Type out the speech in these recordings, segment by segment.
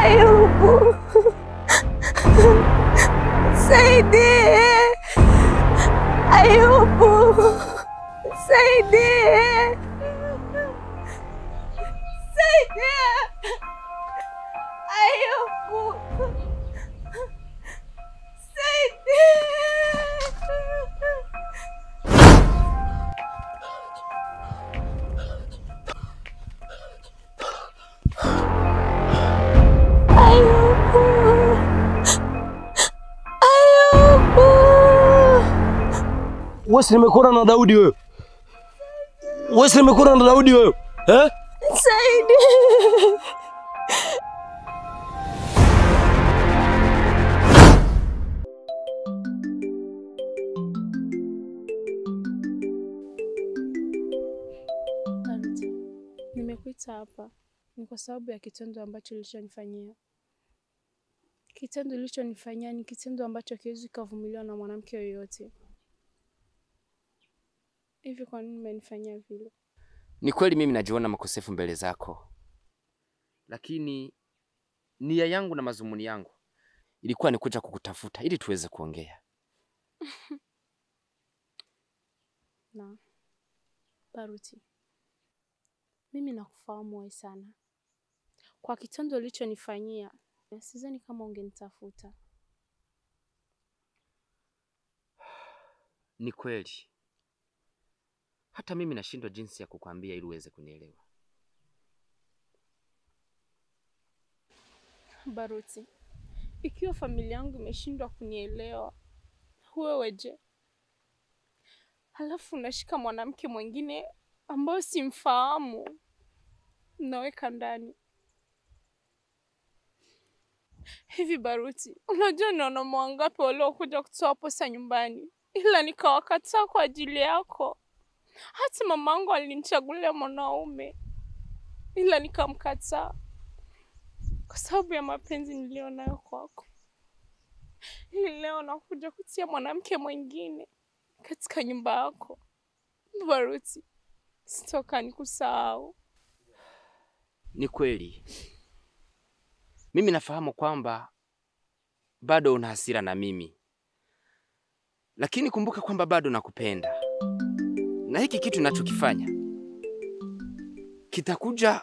Ayubu. Saidie. Ayubu. Saidie. Saidie. Ayubu. Saidie. Wewe nimekuona na Daudi wewe. Wewe nimekuona na Daudi wewe. Eh? Saidi. Nimekuita hapa ni kwa sababu ya kitendo ambacho ulichonifanyia. Kitendo ulichonifanyia ni kitendo ambacho hakiwezi kuvumiliwa na mwanamke yoyote. Hivi kwa nini umenifanyia vile? Ni kweli mimi najiona makosefu mbele zako. Lakini nia yangu na mazumuni yangu ilikuwa ni kuja kukutafuta ili tuweze kuongea. Na Baruti, mimi nakufahamu wewe sana. Kwa kitendo ulichonifanyia, sidhani kama ungenitafuta. Ni kweli. Hata mimi nashindwa jinsi ya kukwambia ili uweze kunielewa. Baruti, ikiwa familia yangu imeshindwa kunielewa, wewe je? Halafu unashika mwanamke mwingine ambao simfahamu, naweka ndani. Hivi Baruti, unajua ni wanaume wangapi waliokuja kutoa posa nyumbani, ila nikawakataa kwa ajili yako? Hata mamangu alinichagulia mwanaume, ila nikamkataa kwa sababu ya mapenzi nilionayo kwako. Hii leo nakuja kutia mwanamke mwingine katika nyumba yako. Baruti, sitoka nikusahau. Ni kweli. Mimi nafahamu kwamba bado una hasira na mimi. Lakini kumbuka kwamba bado nakupenda. Na hiki kitu ninachokifanya kitakuja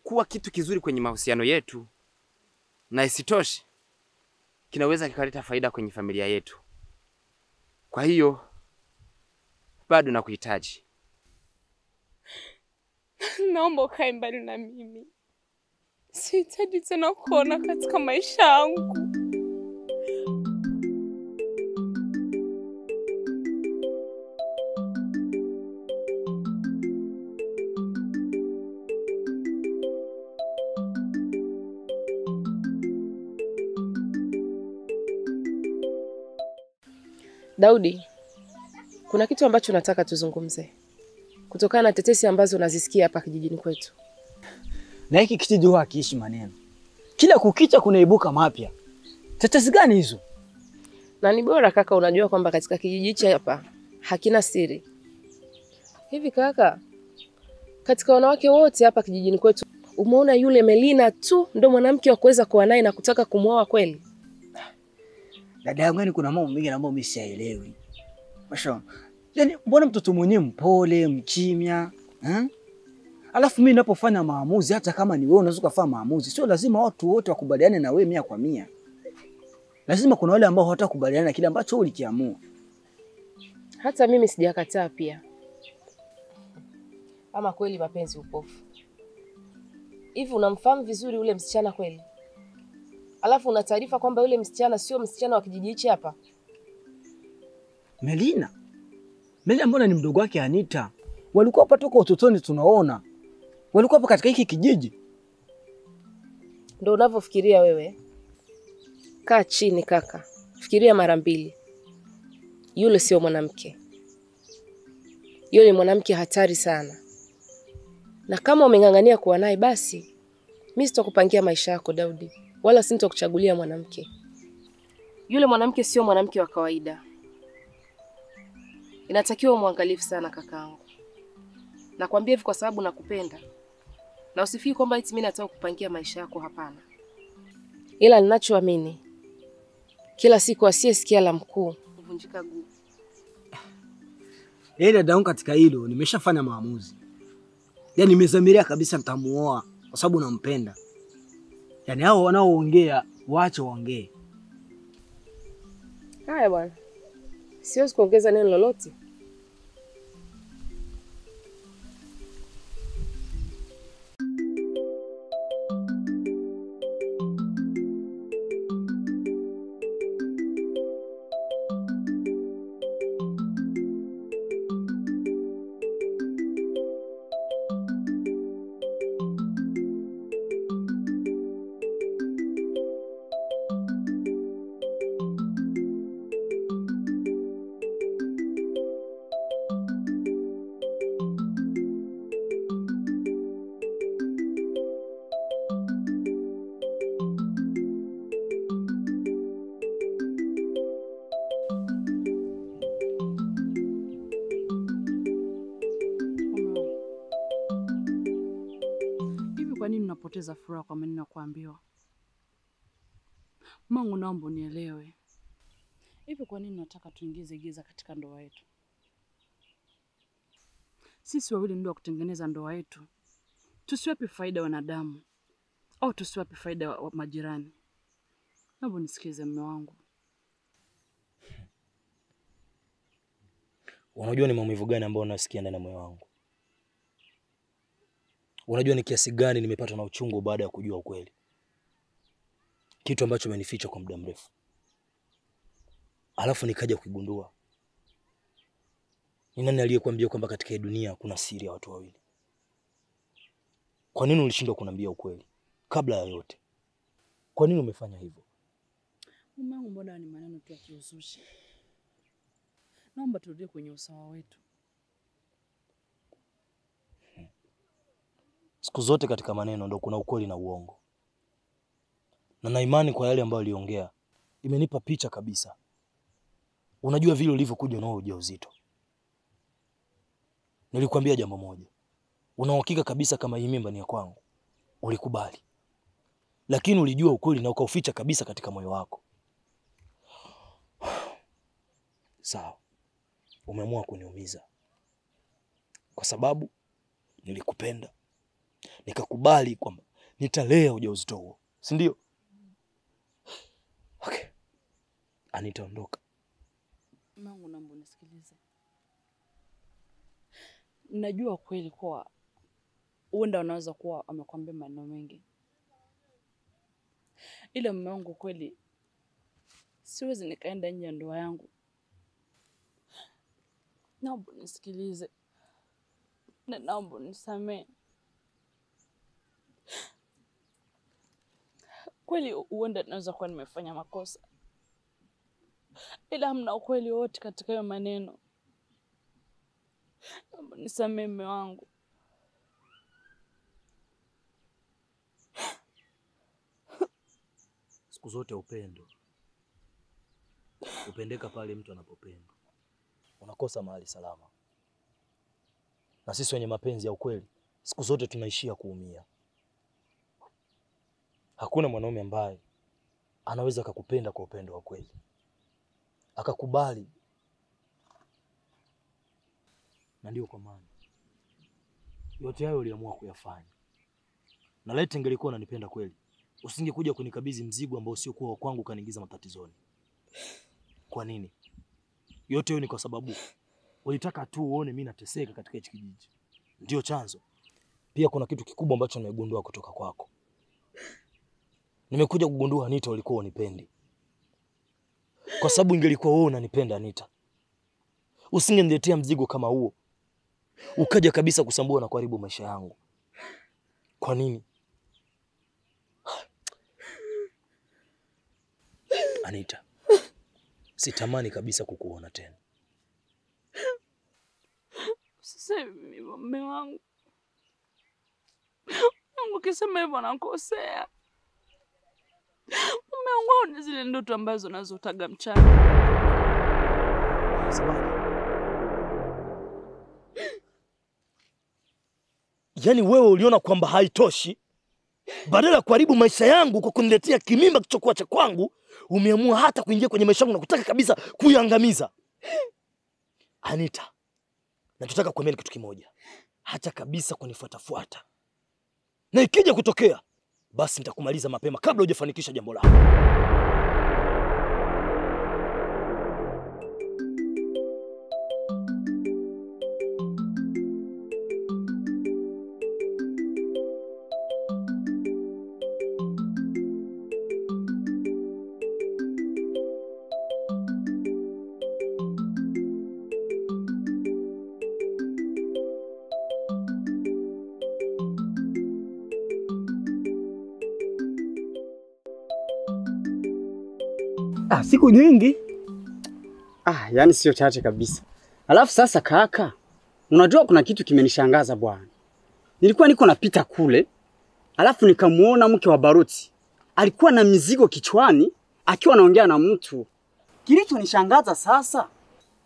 kuwa kitu kizuri kwenye mahusiano yetu, na isitoshe kinaweza kikaleta faida kwenye familia yetu. Kwa hiyo bado nakuhitaji. Naomba ukae mbali na mimi. Sihitaji tena kuona katika maisha yangu. Daudi, kuna kitu ambacho nataka tuzungumze. Kutokana na tetesi ambazo unazisikia hapa kijijini kwetu. Na hiki kijiji huwa hakiishi maneno. Kila kukicha kunaibuka mapya. Tetesi gani hizo? Na ni bora kaka unajua kwamba katika kijiji hichi hapa hakina siri. Hivi kaka, katika wanawake wote hapa kijijini kwetu, umeona yule Melina tu ndo mwanamke wa kuweza kuwa naye na kutaka kumuoa kweli? Dada yangu, yani kuna mambo mengi ambayo mimi sielewi. Mashallah. Yaani mbona mtoto mwenyewe mpole, mkimya, Alafu mimi ninapofanya maamuzi, hata kama ni wewe unaweza kufanya maamuzi, sio lazima watu wote wakubaliane na wewe 100%. Lazima kuna wale ambao hawatakubaliana na kile ambacho ulikiamua. Hata mimi sijakataa pia. Ama kweli mapenzi upofu. Hivi unamfahamu vizuri ule msichana kweli? Alafu una taarifa kwamba yule msichana sio msichana wa kijiji hichi hapa? Melina? Melina mbona ni mdogo wake Anita? Walikuwa hapa toka utotoni tunaona. Walikuwa hapa katika hiki kijiji. Ndio unavyofikiria wewe? Kaa chini kaka. Fikiria mara mbili. Yule sio mwanamke. Yule ni mwanamke hatari sana. Na kama umeng'ang'ania kuwa naye basi, mimi sitakupangia maisha yako Daudi, wala sintokuchagulia mwanamke. Yule mwanamke sio mwanamke wa kawaida. Inatakiwa muangalifu sana kakaangu. Nakwambia hivi kwa sababu nakupenda. Na usifikiri kwamba eti mimi nataka kupangia maisha yako, hapana. ila ninachoamini kila siku asiyesikia la mkuu huvunjika guu. Dadangu, katika hilo nimeshafanya maamuzi. Yaani nimezamiria kabisa nitamuoa kwa sababu nampenda. Yaani hao wanaoongea waache waongee. Haya bwana. Siwezi kuongeza neno lolote. Kwa nini unapoteza furaha kwa maneno ya kuambiwa? Mungu, naomba unielewe. Hivi kwa nini unataka tuingize giza katika ndoa yetu? Sisi wawili ndio kutengeneza ndoa yetu. Tusiwape faida wanadamu au tusiwape faida wa majirani. Naomba nisikize mume wangu. Unajua ni maumivu gani ambayo nasikia ndani ya moyo wangu? Unajua ni kiasi gani nimepatwa na uchungu baada ya kujua ukweli? Kitu ambacho umenificha kwa muda mrefu. Alafu nikaja kugundua. Ni nani aliyekuambia kwamba katika dunia kuna siri ya watu wawili? Kwa nini ulishindwa kuniambia ukweli kabla ya yote? Kwa nini umefanya hivyo? Mume wangu, mbona ni maneno tu ya kiuzushi? Naomba turudie kwenye usawa wetu. Siku zote katika maneno ndo kuna ukweli na uongo. Na imani kwa yale ambayo aliongea imenipa picha kabisa. Unajua vile ulivyokuja na ujauzito. Nilikwambia jambo moja. Una uhakika kabisa kama hii mimba ni ya kwangu. Ulikubali. Lakini ulijua ukweli na ukauficha kabisa katika moyo wako. Sawa. Umeamua kuniumiza. Kwa sababu nilikupenda. Nikakubali kwamba nitalea ujauzito huo. Si ndio? Okay. Anitaondoka. Mungu, naomba unisikilize. Najua kweli kwa uenda unaweza kuwa amekwambia maneno mengi. Ila mume wangu, kweli siwezi nikaenda nje ya ndoa yangu. Naomba unisikilize. Na naomba unisamehe. Kweli uenda naweza kuwa nimefanya makosa. Ila hamna ukweli wote katika hayo maneno. Naomba nisamehe mume wangu. Siku zote upendo. Upendeka pale mtu anapopenda. Unakosa mahali salama. Na sisi wenye mapenzi ya ukweli, siku zote tunaishia kuumia. Hakuna mwanaume ambaye anaweza akakupenda kwa upendo wa kweli. Akakubali. Na ndio kwa maana yote hayo uliamua kuyafanya. Na laiti ingelikuwa unanipenda kweli, usingekuja kunikabidhi mzigo ambao sio kwa kwangu kaniingiza matatizoni. Kwa nini? Yote hiyo ni kwa sababu ulitaka tu uone mimi nateseka katika hichi kijiji. Ndio chanzo. Pia kuna kitu kikubwa ambacho nimegundua kutoka kwako. Nimekuja kugundua Anita ulikuwa unipendi. Kwa sababu ingelikuwa wewe unanipenda Anita, usingeniletea mzigo kama huo. Ukaja kabisa kusambua na kuharibu maisha yangu. Kwa nini? Anita, sitamani kabisa kukuona tena. Sasa mume wangu. Mungu kisema hivyo nakosea. Mume wangu, ni zile ndoto ambazo nazotaga mchana. Yaani wewe uliona kwamba haitoshi, Badala ya kuharibu maisha yangu kwa kuniletea kimimba kichokuwa cha kwangu, umeamua hata kuingia kwenye maisha yangu na kutaka kabisa kuiangamiza. Anita, nataka kuambia kitu kimoja. Hata kabisa kunifuatafuata. Na ikija kutokea, basi nitakumaliza mapema kabla hujafanikisha jambo lako. Siku nyingi. Yani sio chache kabisa. Alafu sasa kaka, unajua kuna kitu kimenishangaza bwana. Nilikuwa niko napita kule, alafu nikamuona mke wa Baruti. Alikuwa na mizigo kichwani, akiwa anaongea na mtu. Kilichonishangaza sasa,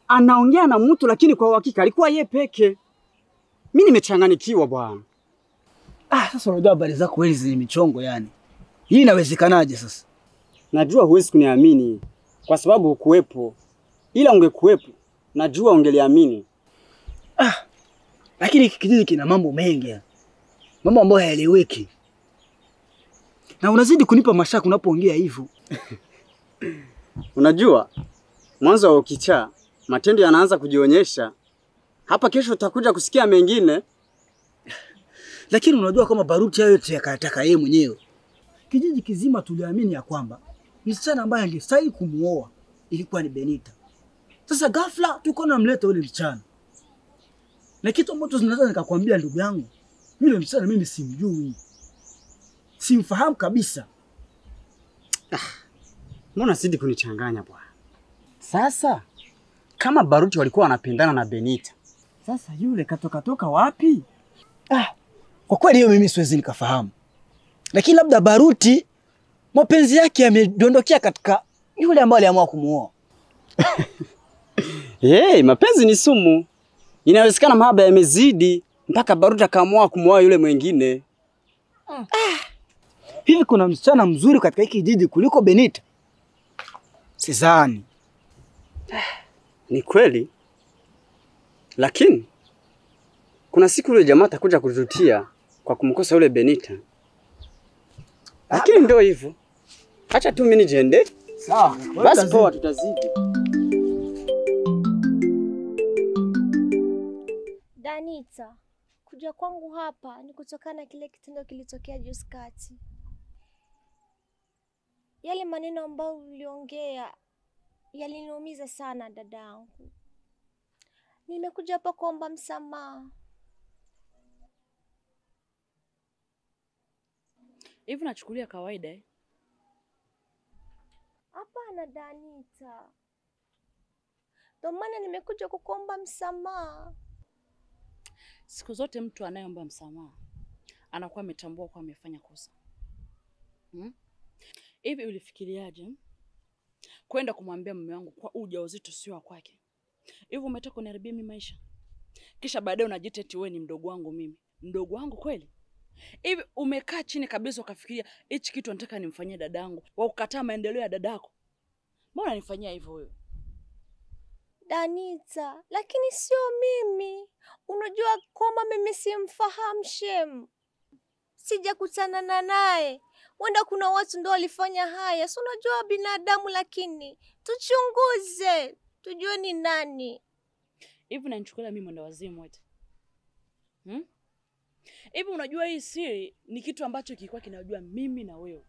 anaongea na mtu lakini kwa uhakika alikuwa yeye peke. Mimi nimechanganyikiwa bwana. Sasa unajua habari zako wewe zenye michongo yani. Hii inawezekanaje sasa? Najua huwezi kuniamini kwa sababu hukuwepo. Ila ungekuwepo, najua ungeliamini. Lakini kijiji kina mambo mengi. Mambo ambayo hayaeleweki. Na unazidi kunipa mashaka unapoongea hivyo. Unajua, mwanzo wa ukichaa, matendo yanaanza kujionyesha. Hapa kesho utakuja kusikia mengine. Lakini unajua kama Baruti hayo yote yakataka yeye mwenyewe. Kijiji kizima tuliamini ya kwamba msichana ambaye angestahili kumuoa ilikuwa ni Benita. Sasa ghafla tuko na mleta yule msichana. Na kitu ambacho zinaweza nikakwambia ndugu yangu, yule msichana mimi simjui. Simfahamu kabisa. Mbona sidi kunichanganya bwana? Sasa kama Baruti walikuwa wanapendana na Benita, sasa yule katoka wapi? Kwa kweli hiyo mimi siwezi nikafahamu. Lakini labda Baruti mapenzi yake yamedondokea katika yule ambaye aliamua kumuoa. Mapenzi ni sumu. Inawezekana mahaba yamezidi mpaka Baruti akaamua kumuoa yule mwingine. Hivi kuna msichana mzuri katika hiki kijiji kuliko Benita? Sidhani. Ni kweli. Lakini kuna siku yule jamaa atakuja kututia kwa kumkosa yule Benita. Lakini ndio hivyo. Acha tu mimi nijende. Sawa. Basi poa tutazidi. Danita, kuja kwangu hapa ni kutokana na kile kitendo kilitokea juzi kati. Yale maneno ambayo uliongea yaliniumiza sana dadangu. Nimekuja hapa kuomba msamaha. Hivi nachukulia kawaida Hapana Danita. Ndio maana nimekuja kukuomba msamaha. Siku zote mtu anayeomba msamaha anakuwa ametambua kwa amefanya kosa. Hivi ulifikiriaje kwenda kumwambia mume wangu kwa ujauzito sio wa kwake? Hivi umetaka kuniharibia mimi maisha? Kisha baadaye unajiita eti wewe ni mdogo wangu mimi. Mdogo wangu kweli? Hivi umekaa chini kabisa ukafikiria hichi kitu nataka nimfanyie dadangu, wa ukataa maendeleo ya dadako? Mbona unanifanyia hivyo wewe? Danita, lakini sio mimi. Unajua kwamba mimi simfahamu Shem. Sijakutana naye. Wenda kuna watu ndio walifanya haya. Si unajua binadamu, lakini tuchunguze, tujue ni nani. Hivi unanichukulia mimi mwenda wazimu eti? Hivi unajua hii siri ni kitu ambacho kilikuwa kinajua mimi na wewe.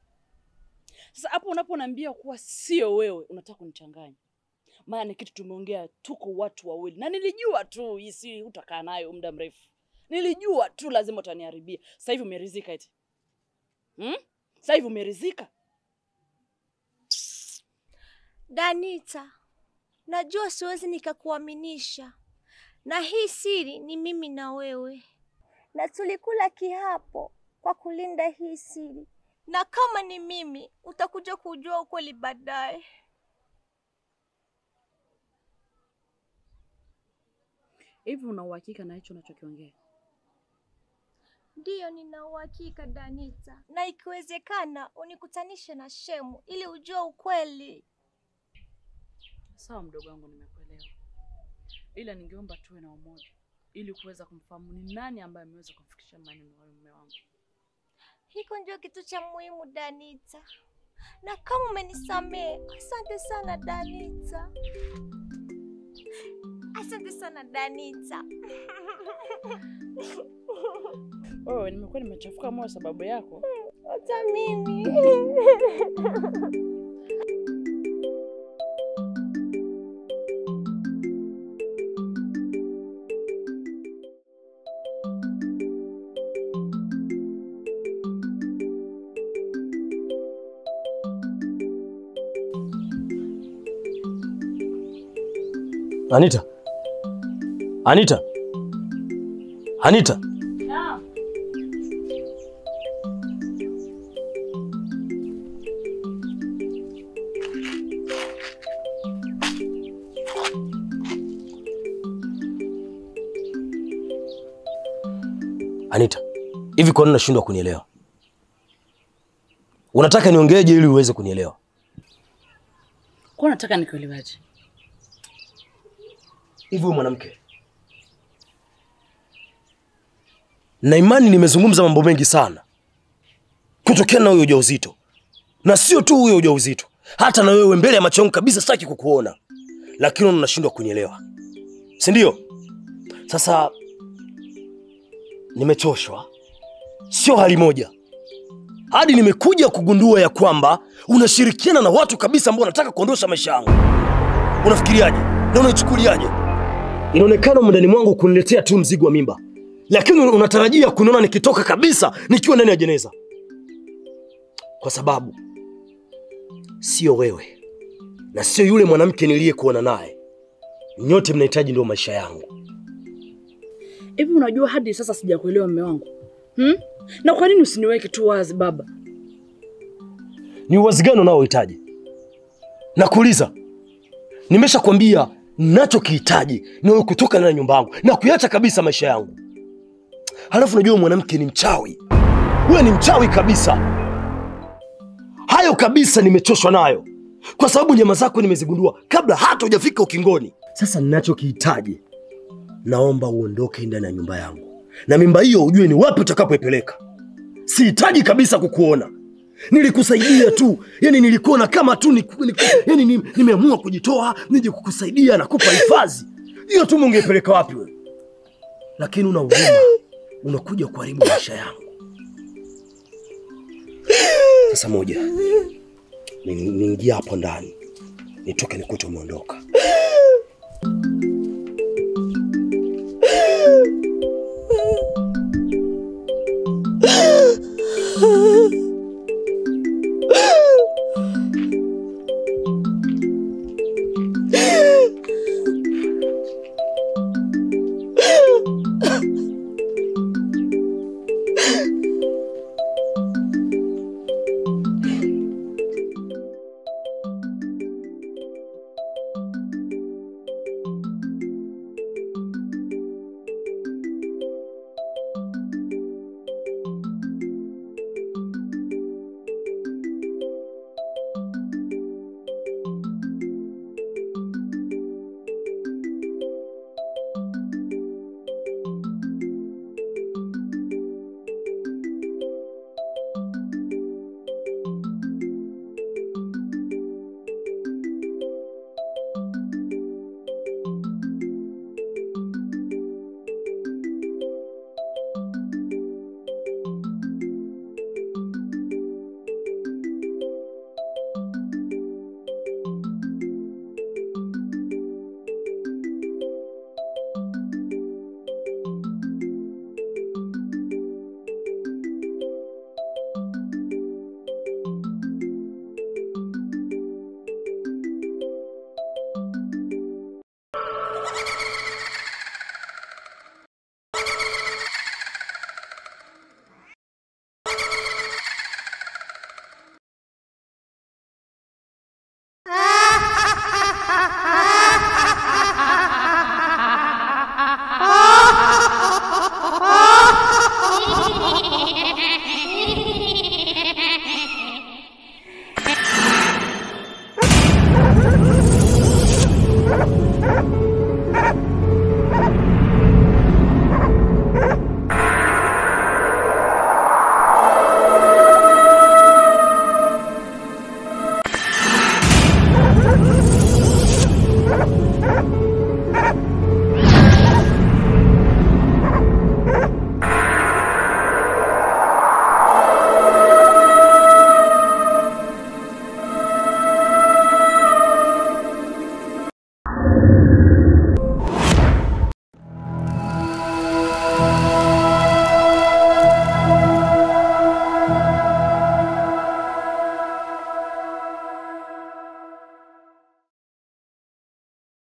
Sasa hapo unaponiambia kuwa sio wewe, unataka kunichanganya. Maana ni kitu tumeongea, tuko watu wawili. Na nilijua tu hii siri utakaa nayo muda mrefu. Nilijua tu lazima utaniharibia. Sasa hivi umeridhika eti? Sasa hivi umeridhika? Danita, najua siwezi nikakuaminisha. Na hii siri ni mimi na wewe. Na tulikula kiapo kwa kulinda hii siri. Na kama ni mimi, utakuja kujua ukweli baadaye. Hivi una uhakika na hicho unachokiongea? Ndiyo, nina uhakika Danita, na ikiwezekana unikutanishe na Shemu ili ujue ukweli. Sawa mdogo wangu, nimekuelewa. Ila ningeomba tuwe na umoja ili kuweza kumfahamu ni nani ambaye ameweza kumfikisha maneno ya mume wangu. Hiko ndio kitu cha muhimu Danita. Na kama umenisamehe, asante sana Danita. Asante sana Danita. Wewe nimekuwa nimechafuka moyo sababu yako. Hata mimi. Anita. Anita. Anita. Naam. Anita, hivi kwa nini unashindwa kunielewa? Unataka niongeeje ili uweze kunielewa? Kwa nataka nikuelewaje? Hivi wewe mwanamke, na imani nimezungumza mambo mengi sana kutokea na huyo ujauzito. Na sio tu huyo ujauzito, hata na wewe mbele ya macho yangu kabisa sitaki kukuona. Lakini unashindwa kunielewa. Si ndio? Sasa nimechoshwa. Sio hali moja, hadi nimekuja kugundua ya kwamba unashirikiana na watu kabisa ambao wanataka kuondosha maisha yangu. Unafikiriaje? Na unaichukuliaje? Inaonekana ndani mwangu kuniletea tu mzigo wa mimba, lakini unatarajia kuniona nikitoka kabisa nikiwa ndani ya jeneza. Kwa sababu sio wewe na sio yule mwanamke niliyekuona naye. Nyote mnahitaji ndio maisha yangu. Hivi unajua hadi sasa sijakuelewa mume wangu. Na kwa nini usiniweke tu wazi baba? Ni uwazi gani unaohitaji? Nakuuliza. Nimeshakwambia ninachokihitaji ni wewe kutoka ndani ya nyumba yangu na kuacha kabisa maisha yangu. Halafu unajua mwanamke ni mchawi. Wewe ni mchawi kabisa. Hayo kabisa nimechoshwa nayo. Kwa sababu nyama zako nimezigundua kabla hata hujafika ukingoni. Sasa ninachokihitaji, naomba uondoke ndani ya nyumba yangu. Na mimba hiyo ujue ni wapi utakapoipeleka. Sihitaji kabisa kukuona. Nilikusaidia tu. Yaani nilikuona kama tu nimeamua kujitoa nije kukusaidia na kukupa hifadhi. Hiyo tu ungepeleka wapi wewe? Lakini una huruma. Unakuja kuharibu maisha yangu. Sasa moja, niingia hapo ndani. Nitoke nikute umeondoka.